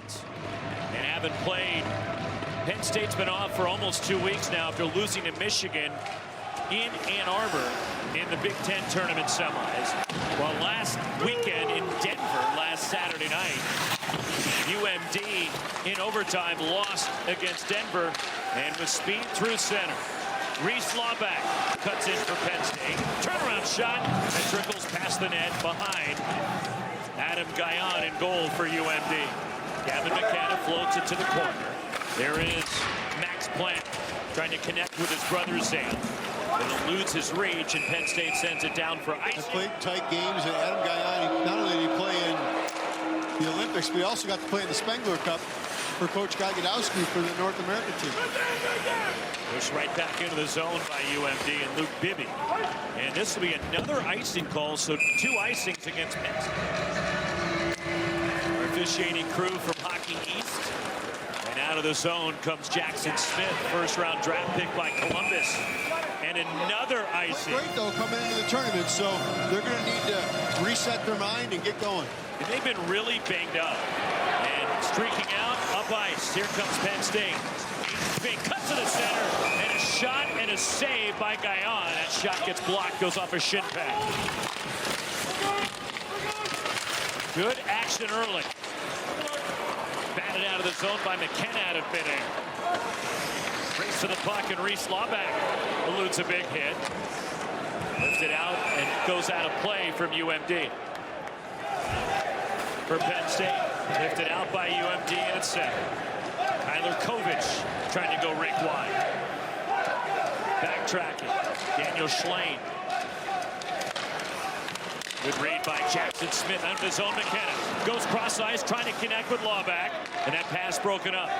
hands. And haven't played. Penn State's been off for almost 2 weeks now after losing to Michigan in Ann Arbor in the Big Ten tournament semis. Well, last weekend in Denver, last Saturday night, UMD in overtime lost against Denver, and with speed through center. Reese Lawback cuts in for Penn State. Turnaround shot that trickles past the net behind Adam Guyon in goal for UMD. Gavin McKenna floats it to the corner. There is Max Plant trying to connect with his brother Sam. But eludes his reach, and Penn State sends it down for ice. Played tight games, and Adam Guyon, not only did he play in the Olympics, but he also got to play in the Spengler Cup for Coach Gagodowski for the North American team. Pushed right back into the zone by UMD and Luke Bibby. And this will be another icing call, so 2 icings against Penn State. Our officiating crew from Hockey East. And out of the zone comes Jackson Smith, first-round draft pick by Columbus. And another icing. Great, though, coming into the tournament, so they're going to need to reset their mind and get going. And they've been really banged up. And streaking out, up ice. Here comes Penn State. Fink cuts to the center, and a shot and a save by Guyon. That shot gets blocked, goes off a shin pad. Good action early. Batted out of the zone by McKenna out of midair. Race to the puck, and Reese Lawback eludes a big hit. Lifts it out and goes out of play from UMD. For Penn State, lifted out by UMD and it's set. Tyler Kovich trying to go rink wide. Backtracking, Daniel Schlane. Good read by Jackson Smith out of his own. McKenna goes cross ice, trying to connect with Lawback, and that pass broken up.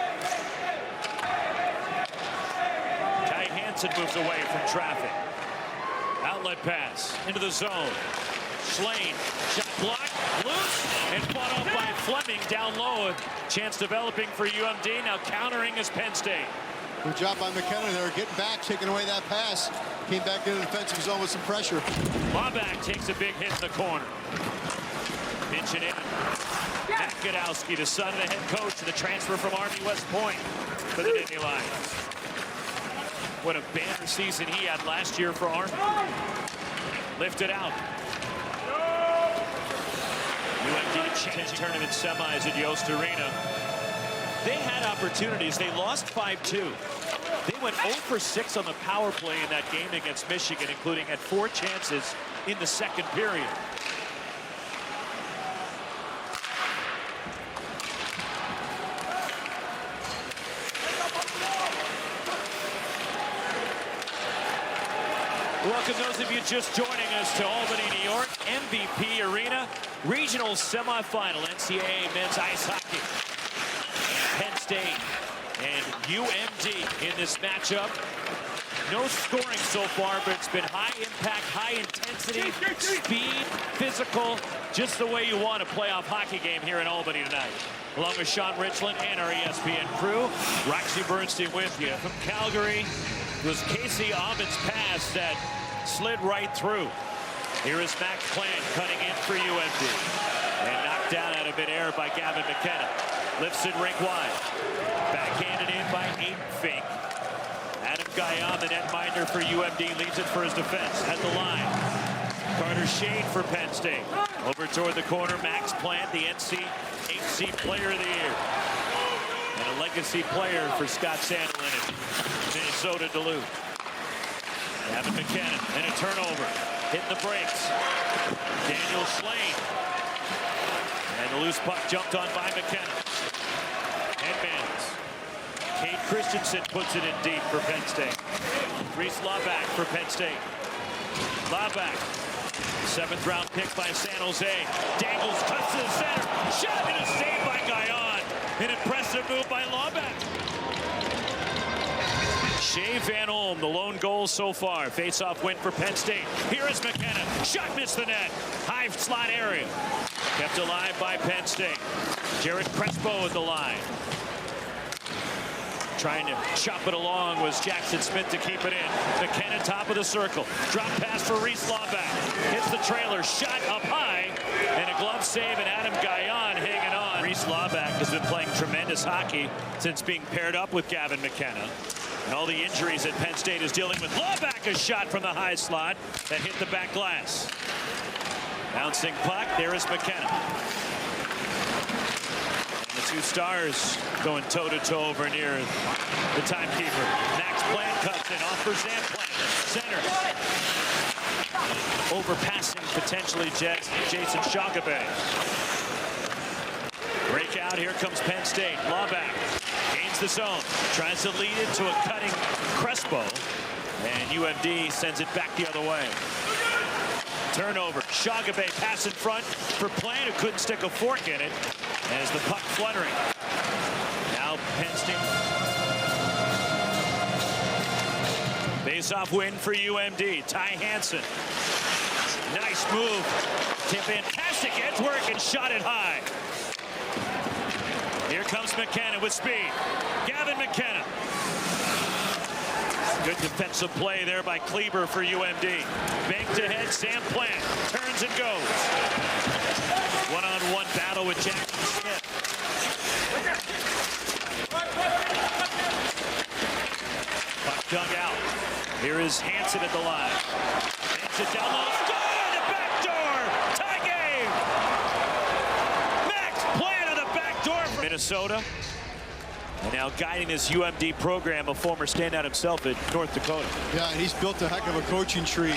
Ty Hansen moves away from traffic. Outlet pass into the zone. Schlane, shot blocked, loose, and fought off by Fleming down low. A chance developing for UMD, now countering is Penn State. Good job by McKenna there, getting back, taking away that pass. Came back into the defensive zone with some pressure. Lawback takes a big hit in the corner. Pinch it in. Matt Godowski, the son of the head coach, and the transfer from Army West Point for the Nittany Lions. What a banner season he had last year for Army. Lifted out. UMD tournament semis at Yost Arena. They had opportunities. They lost 5-2. They went 0 for 6 on the power play in that game against Michigan, including had 4 chances in the second period. Welcome those of you just joining us to Albany, New York, MVP Arena, regional semifinal, NCAA men's ice hockey. Penn State and UMD in this matchup. No scoring so far, but it's been high impact, high intensity, speed, physical, just the way you want a playoff hockey game here in Albany tonight. Along with Sean Richland and our ESPN crew, Roxy Bernstein with you. From Calgary, it was Casey Aubin's pass that slid right through. Here is Max Plant cutting in for UMD. And knocked down out of midair by Gavin McKenna. Lifts it rink wide. Backhanded in by Aiden Fink. Adam Guyon, the netminder for UMD, leads it for his defense at the line. Carter Shade for Penn State. Over toward the corner, Max Plant, the NCAA Player of the Year. And a legacy player for Scott Sandelin in Minnesota Duluth. Gavin McKenna, and a turnover. Hitting the brakes. Daniel Schlane. And the loose puck jumped on by McKenna. Headbands. Kate Christensen puts it in deep for Penn State. Reese Lawback for Penn State. Lawback. 7th round pick by San Jose. Dangles, cuts to the center. Shot and a save by Guyon. An impressive move by Lawback. Shea Van Olm, the lone goal so far. Face-off win for Penn State. Here is McKenna. Shot missed the net. High slot area. Kept alive by Penn State. Jared Crespo at the line. Trying to chop it along was Jackson Smith to keep it in. McKenna top of the circle. Drop pass for Reese Lawback. Hits the trailer. Shot up high. And a glove save, and Adam Guyon hanging on. Reese Laubach has been playing tremendous hockey since being paired up with Gavin McKenna. And all the injuries that Penn State is dealing with. Laubach, a shot from the high slot that hit the back glass. Bouncing puck, there is McKenna. And the two stars going toe-to-toe over near the timekeeper. Max Plant cuts in off for Zamplant. Center. Overpassing potentially Jason Shogabay. Breakout, here comes Penn State. Laubach gains the zone, tries to lead it to a cutting Crespo, and UMD sends it back the other way. Turnover, Shogabay pass in front for Plant, who couldn't stick a fork in it, as the puck fluttering. Now Penn State. Face-off win for UMD. Ty Hansen. Nice move. Fantastic edge work and shot it high. Here comes McKenna with speed. Gavin McKenna. Good defensive play there by Kleber for UMD. Banked ahead, Sam Plant turns and goes. One-on-one battle with Jackson Smith. Puck dug out. Here is Hansen at the line. Hansen down low. Score! The back door! Tie game! Max Plant on the back door for Minnesota. And now guiding this UMD program, a former standout himself at North Dakota. Yeah, and he's built a heck of a coaching tree.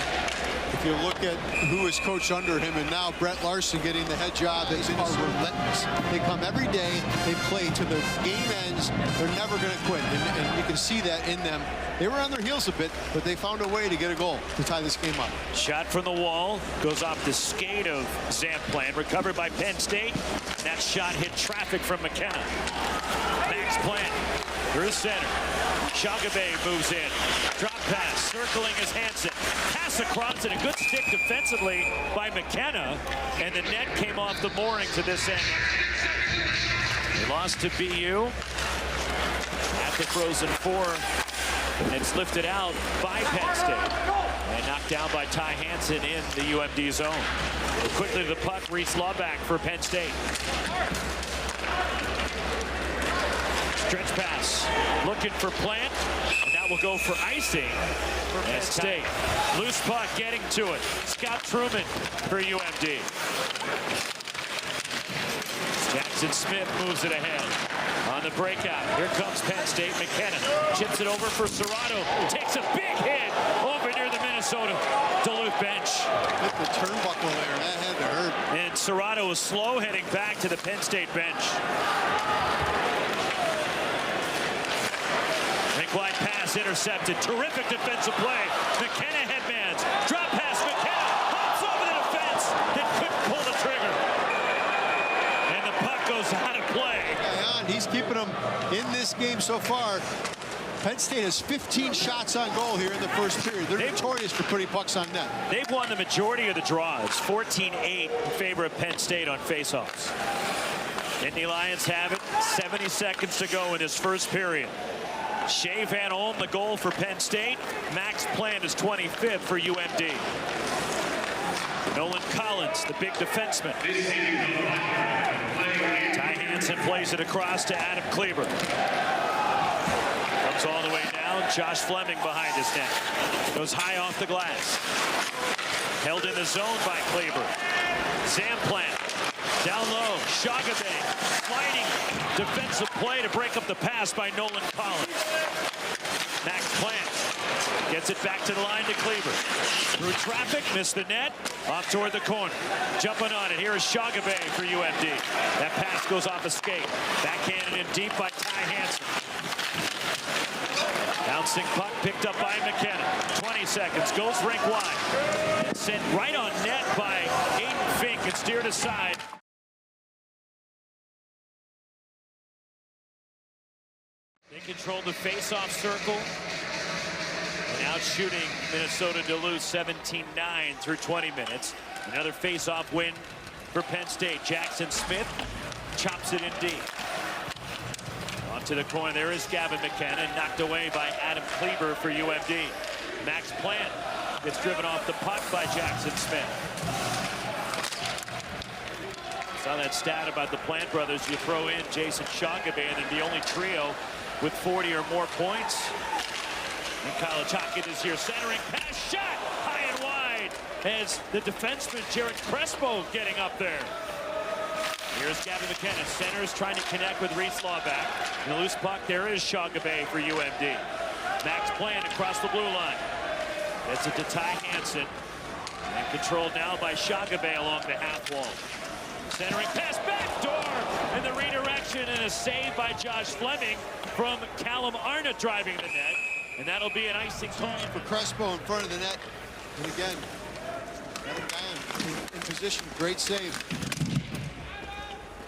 If you look at who is coached under him, and now Brett Larson getting the head job, they are relentless. They come every day, they play till the game ends. They're never going to quit, and you can see that in them. They were on their heels a bit, but they found a way to get a goal to tie this game up. Shot from the wall, goes off the skate of Zamplant, recovered by Penn State. That shot hit traffic from McKenna. Max Plant through center. Shogabay moves in. Drop pass, circling is Hansen. Pass across and a good stick defensively by McKenna. And the net came off the mooring to this end. They lost to BU at the Frozen Four. And it's lifted out by Penn State. And knocked down by Ty Hansen in the UMD zone. But quickly the puck reached Laubach for Penn State. Stretch pass, looking for Plant, and that will go for icing for Penn State. Loose puck getting to it. Scott Truman for UMD. Jackson Smith moves it ahead. On the breakout, here comes Penn State. McKenna chips it over for Serrato. Takes a big hit over near the Minnesota Duluth bench. Hit the turnbuckle there, that had to hurt. And Serrato was slow heading back to the Penn State bench. Wide pass intercepted. Terrific defensive play. McKenna headmans. Drop pass. McKenna hops over the defense. That couldn't pull the trigger. And the puck goes out of play. He's keeping them in this game so far. Penn State has 15 shots on goal here in the first period. They're notorious for putting pucks on net. They've won the majority of the draws. 14-8 in favor of Penn State on faceoffs. Nittany Lions have it. 70 seconds to go in this first period. Shea Van Olm, the goal for Penn State. Max Plant is 25th for UMD. Nolan Collins, the big defenseman. Ty Hansen plays it across to Adam Kleber. Comes all the way down. Josh Fleming behind his net. Goes high off the glass. Held in the zone by Kleber. Zamplant. Down low. Shogabay. Sliding defensive play to break up the pass by Nolan Collins. Max Plant gets it back to the line to Kleber. Through traffic, missed the net. Off toward the corner. Jumping on it. Here is Shogabay for UMD. That pass goes off a skate. Backhanded in deep by Ty Hansen. Bouncing puck picked up by McKenna. 20 seconds. Goes rink wide. Sent right on net by Aiden Fink and steered aside. They control the face-off circle. And out shooting Minnesota Duluth 17-9 through 20 minutes. Another face-off win for Penn State. Jackson Smith chops it in deep. Onto the corner, there is Gavin McKenna, knocked away by Adam Kleber for UMD. Max Plant gets driven off the puck by Jackson Smith. Saw that stat about the Plant brothers. You throw in Jason Shagabe, and they're the only trio with 40 or more points. And college hockey this year, centering pass, shot high and wide as the defenseman Jared Crespo getting up there. Here's Gavin McKenna, centers trying to connect with Reese Lawback. And the loose puck, there is Shagabe for UMD. Max Plant across the blue line. That's it to Ty Hansen. And controlled now by Shagabe along the half wall. Centering pass, back door, and the redirection and a save by Josh Fleming from Callum Arnott driving the net. And that'll be an icing call for Crespo in front of the net. And again, that guy in position, great save.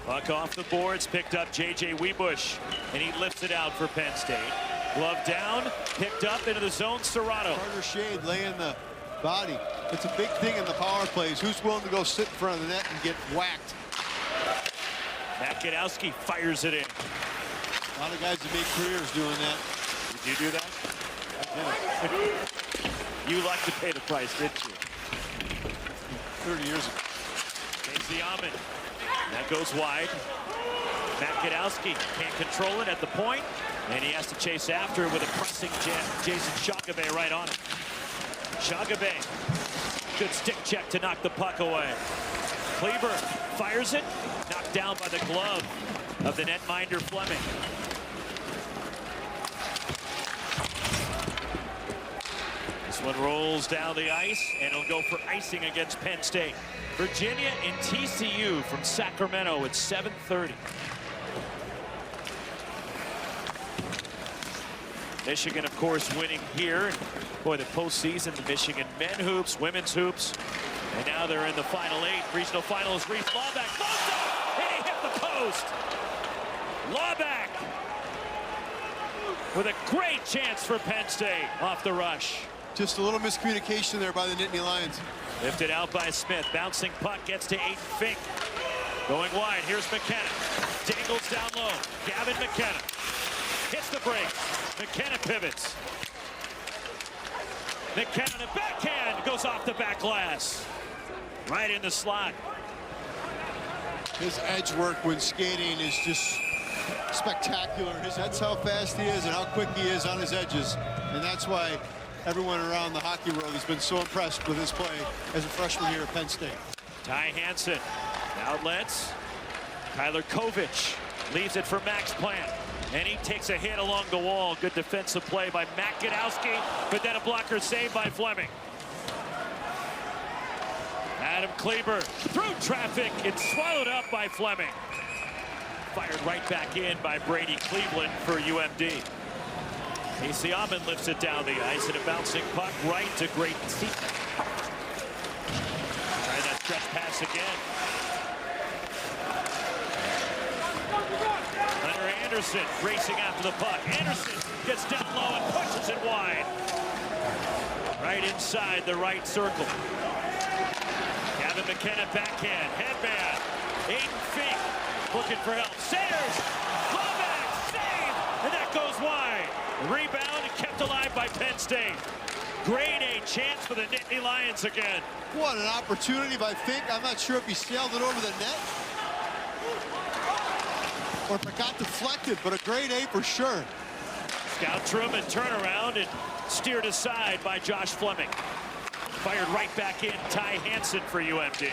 Puck off the boards, picked up J.J. Webush, and he lifts it out for Penn State. Glove down, picked up into the zone, Serrato. Carter Shade laying the body. It's a big thing in the power plays. Who's willing to go sit in front of the net and get whacked? Makadowski fires it in. A lot of guys that make careers doing that. Did you do that? Yeah. You like to pay the price, didn't you? 30 years ago. Casey Ahmed. That goes wide. Makadowski can't control it at the point, and he has to chase after it with a pressing Jason Shagabe right on it. Shagabe, good stick check to knock the puck away. Kleber fires it, knocked down by the glove of the netminder Fleming. This one rolls down the ice, and it'll go for icing against Penn State. Virginia and TCU from Sacramento at 7:30. Michigan, of course, winning here. Boy, the postseason, the Michigan men hoops, women's hoops. And now they're in the Final 8. Regional finals, Reese Lawback. And he hit the post. Lawback with a great chance for Penn State off the rush. Just a little miscommunication there by the Nittany Lions. Lifted out by Smith. Bouncing puck gets to Aiden Fink. Going wide. Here's McKenna. Dangles down low. Gavin McKenna hits the break. McKenna pivots. McKenna, backhand, goes off the back glass. Right in the slot. His edge work when skating is just spectacular. That's how fast he is and how quick he is on his edges. And that's why everyone around the hockey world has been so impressed with his play as a freshman here at Penn State. Ty Hansen, outlets. Tyler Kovich leaves it for Max Plant. And he takes a hit along the wall. Good defensive play by Makadowski, but then a blocker save by Fleming. Adam Kleber through traffic. It's swallowed up by Fleming. Fired right back in by Brady Cleveland for UMD. Casey Ahmed lifts it down the ice, and a bouncing puck right to Great Seat. Trying that stretch pass again. Hunter Anderson racing after the puck. Anderson gets down low and pushes it wide. Right inside the right circle. Gavin McKenna backhand, headman. Aiden Fink looking for help. Sayers, Lawback, save, and that goes wide. Rebound and kept alive by Penn State. Grade A chance for the Nittany Lions again. What an opportunity by Fink. I'm not sure if he sailed it over the net or if it got deflected, but a grade A for sure. Scout Truman turnaround and steered aside by Josh Fleming. Fired right back in, Ty Hansen for UMD.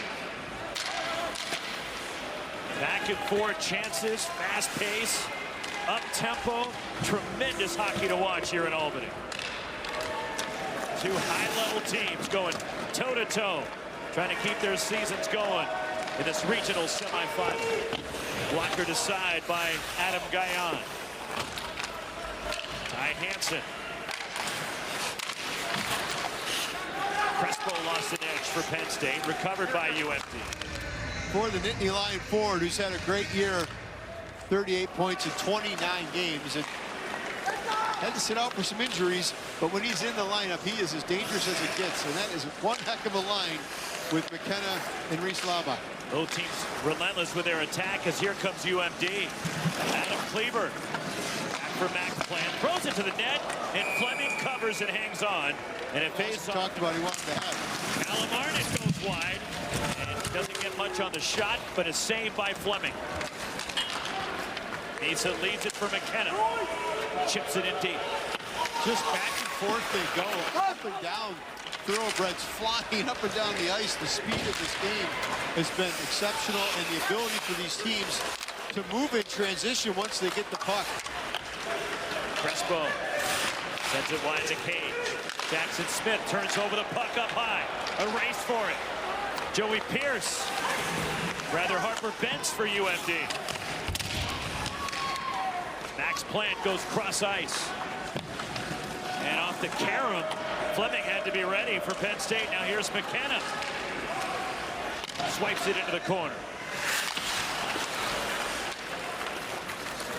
Back and forth chances, fast pace, up tempo, tremendous hockey to watch here in Albany. Two high-level teams going toe-to-toe, trying to keep their seasons going in this regional semifinal. Blocker aside by Adam Guyon. Ty Hansen. Crespo lost an edge for Penn State, recovered by UMD. For the Nittany Lion forward, who's had a great year, 38 points in 29 games, and had to sit out for some injuries, but when he's in the lineup, he is as dangerous as it gets, and that is one heck of a line with McKenna and Reese Lawback. Both teams relentless with their attack as here comes UMD. Adam Kleber back for Max Plant, throws it to the net, and Fleming covers and hangs on. And it pays off. Talked about he wanted to have. Callum Arnott goes wide, and Doesn't get much on the shot, but is saved by Fleming. Asa leads it for McKenna. Chips it in deep. Just back and forth they go, up and down. Thoroughbreds flying up and down the ice. The speed of this game has been exceptional, and the ability for these teams to move in transition once they get the puck. Crespo sends it wide to Cage. Jackson Smith turns over the puck up high. A race for it. Joey Pierce. Rather Harper Bentz for UMD. Max Plant goes cross ice. And off to Karam. Fleming had to be ready for Penn State. Now here's McKenna. Swipes it into the corner.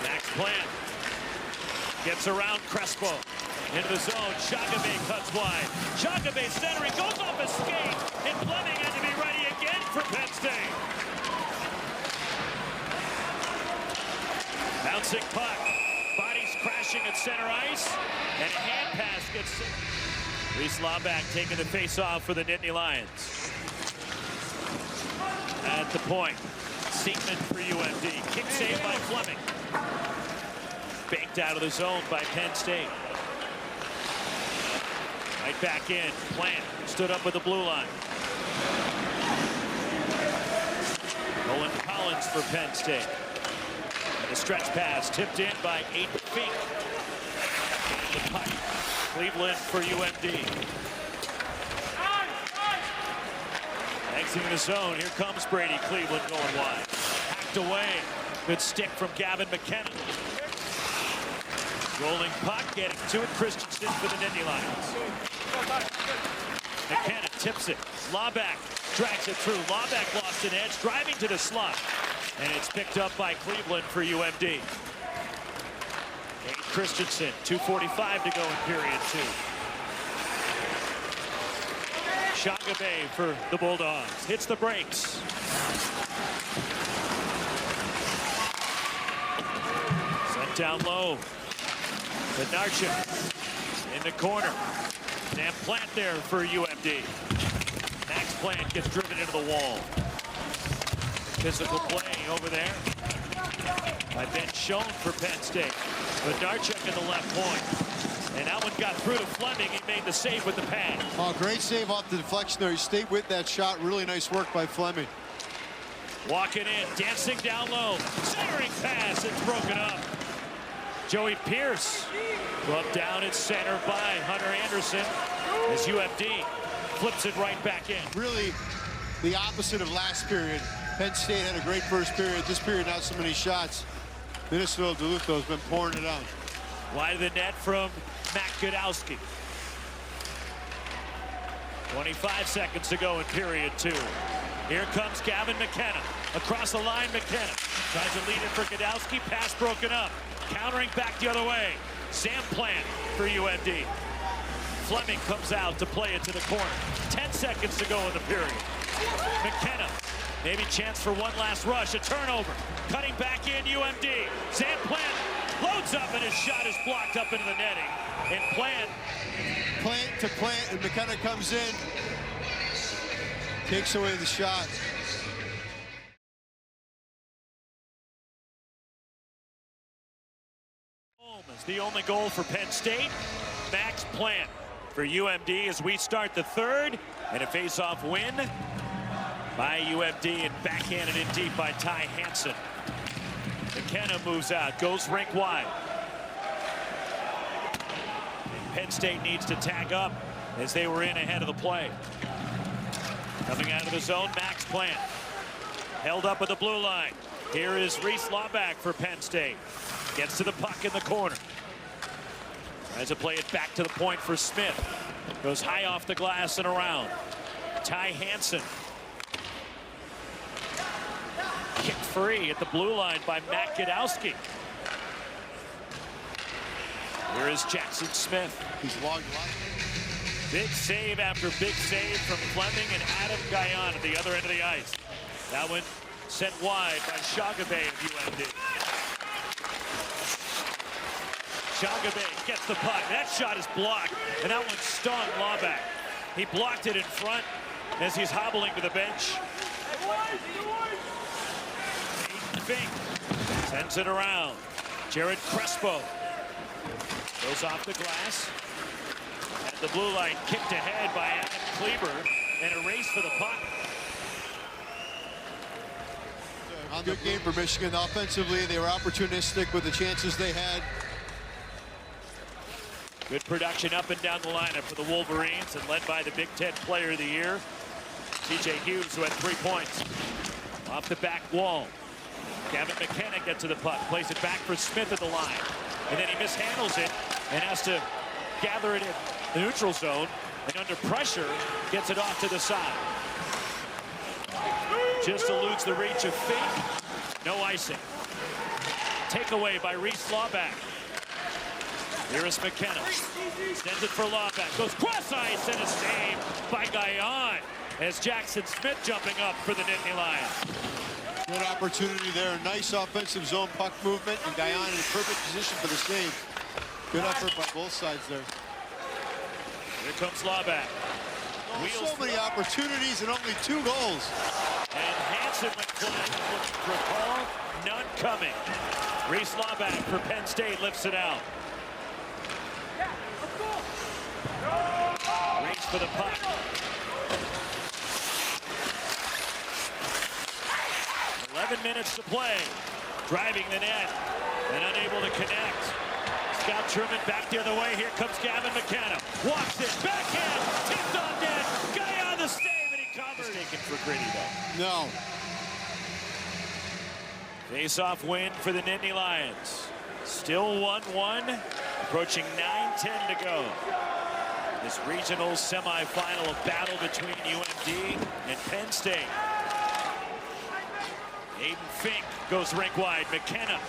Max Plant gets around Crespo. Into the zone. Shagabe cuts wide. Shagabe centering, goes off his skate. And Fleming had to be ready again for Penn State. Bouncing puck. Bodies crashing at center ice. And a hand pass gets sent. Reese Lauback taking the face-off for the Nittany Lions. At the point, Seaman for UMD. Kick saved by Fleming. Banked out of the zone by Penn State. Right back in. Plant stood up with the blue line. Nolan Collins for Penn State. And the stretch pass tipped in by Aiden Fink. The puck. Cleveland for UMD. Exiting the zone. Here comes Brady Cleveland going wide. Hacked away. Good stick from Gavin McKenna. Rolling puck, getting to it. Christensen for the Nittany Lions. McKenna tips it. Lauback drags it through. Lauback lost an edge, driving to the slot. And it's picked up by Cleveland for UMD. Christensen, 2:45 to go in period 2. Shagabe for the Bulldogs. Hits the brakes. Sent down low. Bednarchuk in the corner. Sam Plant there for UMD. Max Plant gets driven into the wall. Physical play over there by Ben Schoen for Penn State. Bednarchuk in the left point. And that one got through to Fleming. He made the save with the pad. Oh, great save off the deflection there. He stayed with that shot. Really nice work by Fleming. Walking in, dancing down low. Centering pass, it's broken up. Joey Pierce, gloved down at center by Hunter Anderson as UMD flips it right back in. Really the opposite of last period. Penn State had a great first period. This period, not so many shots. Minnesota Duluth has been pouring it on. Wide of the net from Matt Godowski. 25 seconds to go in period 2. Here comes Gavin McKenna. Across the line, McKenna tries to lead it for Godowski. Pass broken up. Countering back the other way. Sam Plant for UMD. Fleming comes out to play it to the corner. 10 seconds to go in the period. McKenna, maybe chance for one last rush. A turnover. Cutting back in UMD. Sam Plant loads up and his shot is blocked up into the netting. And Plant to Plant, and McKenna comes in. Takes away the shot. Is the only goal for Penn State. Max Plant for UMD as we start the third. And a face-off win by UMD and backhanded in deep by Ty Hansen. McKenna moves out, goes rink wide. And Penn State needs to tag up as they were in ahead of the play. Coming out of the zone, Max Plant. Held up at the blue line. Here is Reese Lauback for Penn State. Gets to the puck in the corner. Tries to play it back to the point for Smith. Goes high off the glass and around. Ty Hansen. Kicked free at the blue line by Matt Godowski. Here is Jackson Smith. He's logged line. Big save after big save from Fleming and Adam Guyon at the other end of the ice. That one sent wide by Shagabe of UMD. Shagabe gets the puck. That shot is blocked, and that one stung Lauback. He blocked it in front as he's hobbling to the bench. Fink sends it around. Jared Crespo goes off the glass. At the blue line, kicked ahead by Adam Kleber, and a race for the puck. Good game for Michigan. Offensively, they were opportunistic with the chances they had. Good production up and down the lineup for the Wolverines, and led by the Big Ten Player of the Year, TJ Hughes, who had 3 points. Off the back wall. Gavin McKenna gets to the puck, plays it back for Smith at the line, and then he mishandles it and has to gather it in the neutral zone, and under pressure gets it off to the side. Just eludes the reach of Fink. No icing. Takeaway by Reese Lawback. Here is McKenna. Sends it for Lawback. Goes cross ice, and a save by Guyon as Jackson Smith jumping up for the Nittany Lions. Good opportunity there. Nice offensive zone puck movement, and Guyon in a perfect position for the save. Good effort by both sides there. Here comes Lawback. So many opportunities and only 2 goals. And Hansen went flying looking for a call. None coming. Reese Lawback for Penn State lifts it out. Race for the puck. 11 minutes to play. Driving the net and unable to connect. Scott Truman back the other way. Here comes Gavin McKenna. Walks it. Backhand. Tipped on net. Guy on the save, and he covered. Taken for Gritty, though. No. Face-off win for the Nittany Lions. Still 1-1. Approaching 9:10 to go. This regional semifinal, a battle between UMD and Penn State. Aiden Fink goes rink wide. McKenna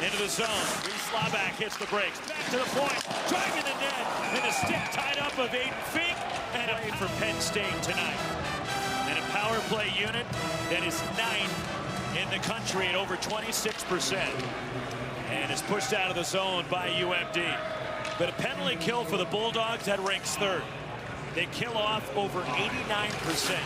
into the zone. Reese Lawback hits the brakes. Back to the point. Driving the net. And a stick tied up of Aiden Fink. And a for Penn State tonight. And a power play unit that is 9th in the country at over 26%. And is pushed out of the zone by UMD. But a penalty kill for the Bulldogs that ranks 3rd. They kill off over 89%.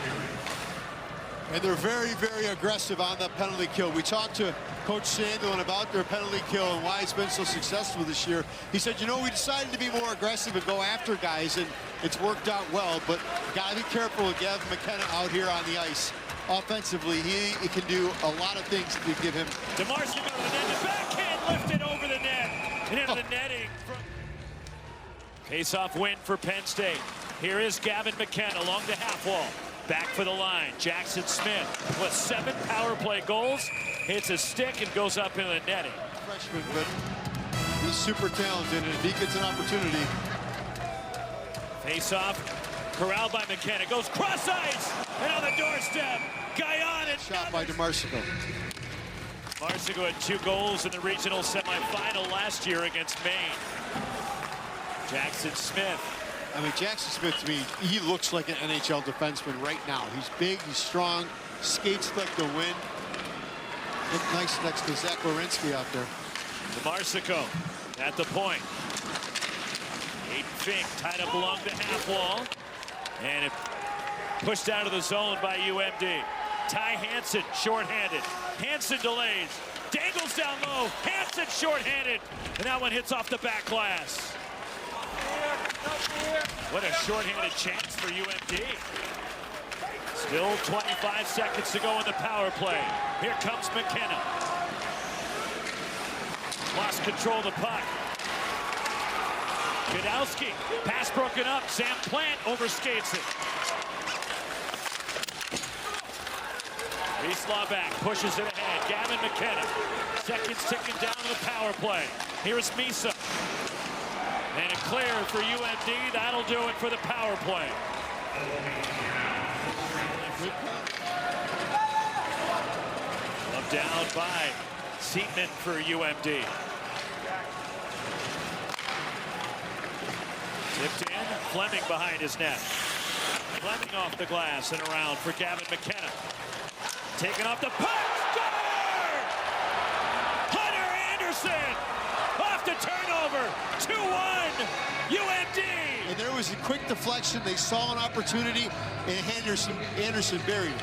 And they're very, very aggressive on that penalty kill. We talked to Coach Sandlin about their penalty kill and why it's been so successful this year. He said, you know, we decided to be more aggressive and go after guys, and it's worked out well, but got to be careful with Gavin McKenna out here on the ice. Offensively, he can do a lot of things to give him. DeMarcy to the net, the backhand lifted over the net and into the netting. Face-off win for Penn State. Here is Gavin McKenna along the half wall. Back for the line, Jackson Smith with 7 power play goals. Hits a stick and goes up into the netting. Freshman, but he's super talented, and if he gets an opportunity. Face-off, corralled by McKenna. Goes cross ice, and on the doorstep, Guyon and shot by DeMarcico. Marcico had 2 goals in the regional semifinal last year against Maine. Jackson Smith. I mean, Jackson Smith, to me, he looks like an NHL defenseman right now. He's big, he's strong, skates like the wind. Looked nice next to Zach Werenski out there. DeMarcico at the point. Aiden Fink tied up along the half wall. And it pushed out of the zone by UMD. Ty Hansen, shorthanded. Hansen delays. Dangles down low. Hansen shorthanded. And that one hits off the back glass. What a shorthanded chance for UMD. Still 25 seconds to go in the power play. Here comes McKenna. Lost control of the puck. Godowski, pass broken up. Sam Plant overskates it. Reese Lawback pushes it ahead. Gavin McKenna. Seconds ticking down to the power play. Here is Misa. And a clear for UMD. That'll do it for the power play. Love down by Seaman for UMD. Tipped in. Fleming behind his net. Fleming off the glass and around for Gavin McKenna. Taking off the puck. Score! Hunter Anderson off the turnover. 2-1 UMD. And there was a quick deflection. They saw an opportunity, and Anderson buried it.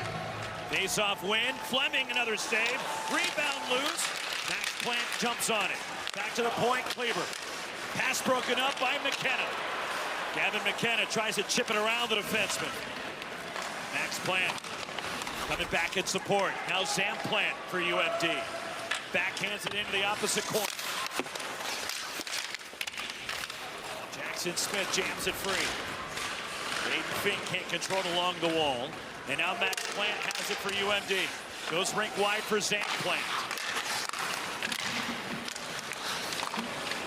Face-off win. Fleming, another save. Rebound loose. Max Plant jumps on it. Back to the point, Kleber. Pass broken up by McKenna. Gavin McKenna tries to chip it around the defenseman. Max Plant coming back in support. Now Sam Plant for UMD. Backhands it into the opposite corner. Jackson Smith jams it free. Aiden Fink can't control it along the wall. And now Max Plant has it for UMD. Goes rink wide for Sam Plant.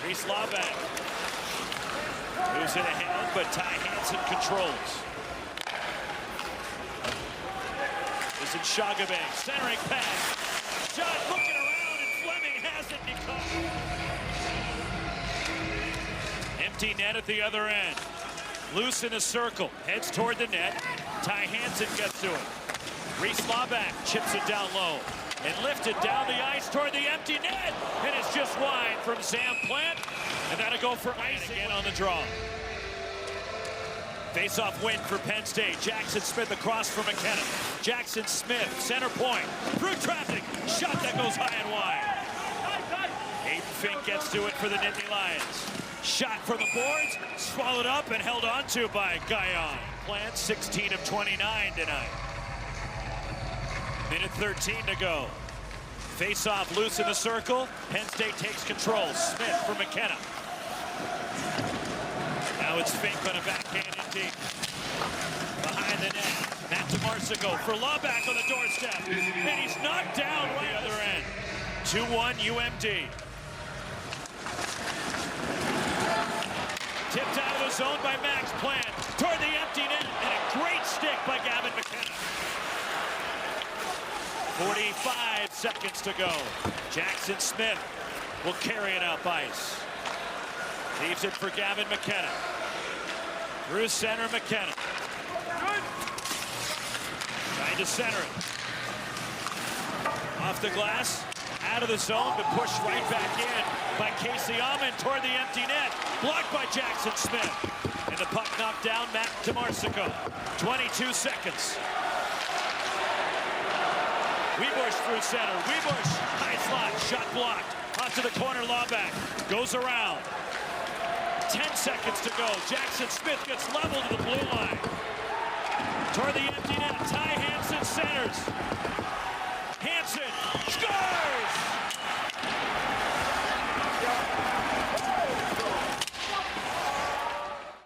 Reese Laubach. Moves it ahead, but Ty Hansen controls. This is Shagabang, centering pass. Shot looking around, and Fleming has it, and he caught it. Empty net at the other end. Loose in a circle, heads toward the net. Ty Hansen gets to it. Reese Laubach chips it down low and lifted down the ice toward the empty net. And it's just wide from Sam Plant. And that'll go for ice again on the draw. Face-off win for Penn State. Jackson Smith across for McKenna. Jackson Smith, center point. Through traffic. Shot that goes high and wide. Aiden Fink gets to it for the Nittany Lions. Shot from the boards. Swallowed up and held onto by Guyon. Plant 16 of 29 tonight. Minute 13 to go. Face-off loose in the circle. Penn State takes control. Smith for McKenna. Now it's Fink on a backhand in deep. Behind the net. Matt DeMarsico for Laubach on the doorstep. And he's knocked down right at the other end. 2-1 UMD. Tipped out of the zone by Max Plant. Toward the empty net. And a great stick by Gavin McKenna. 45 seconds to go. Jackson Smith will carry it up ice. Leaves it for Gavin McKenna. Through center, McKenna. Trying to center it. Off the glass. Out of the zone, but pushed right back in by Casey Almond toward the empty net. Blocked by Jackson Smith. And the puck knocked down Matt DeMarsico. 22 seconds. Webush through center. Webush, high slot, shot blocked. Onto the corner, Laubach goes around. 10 seconds to go. Jackson Smith gets leveled to the blue line. Toward the empty net, Ty Hansen centers. Hansen scores!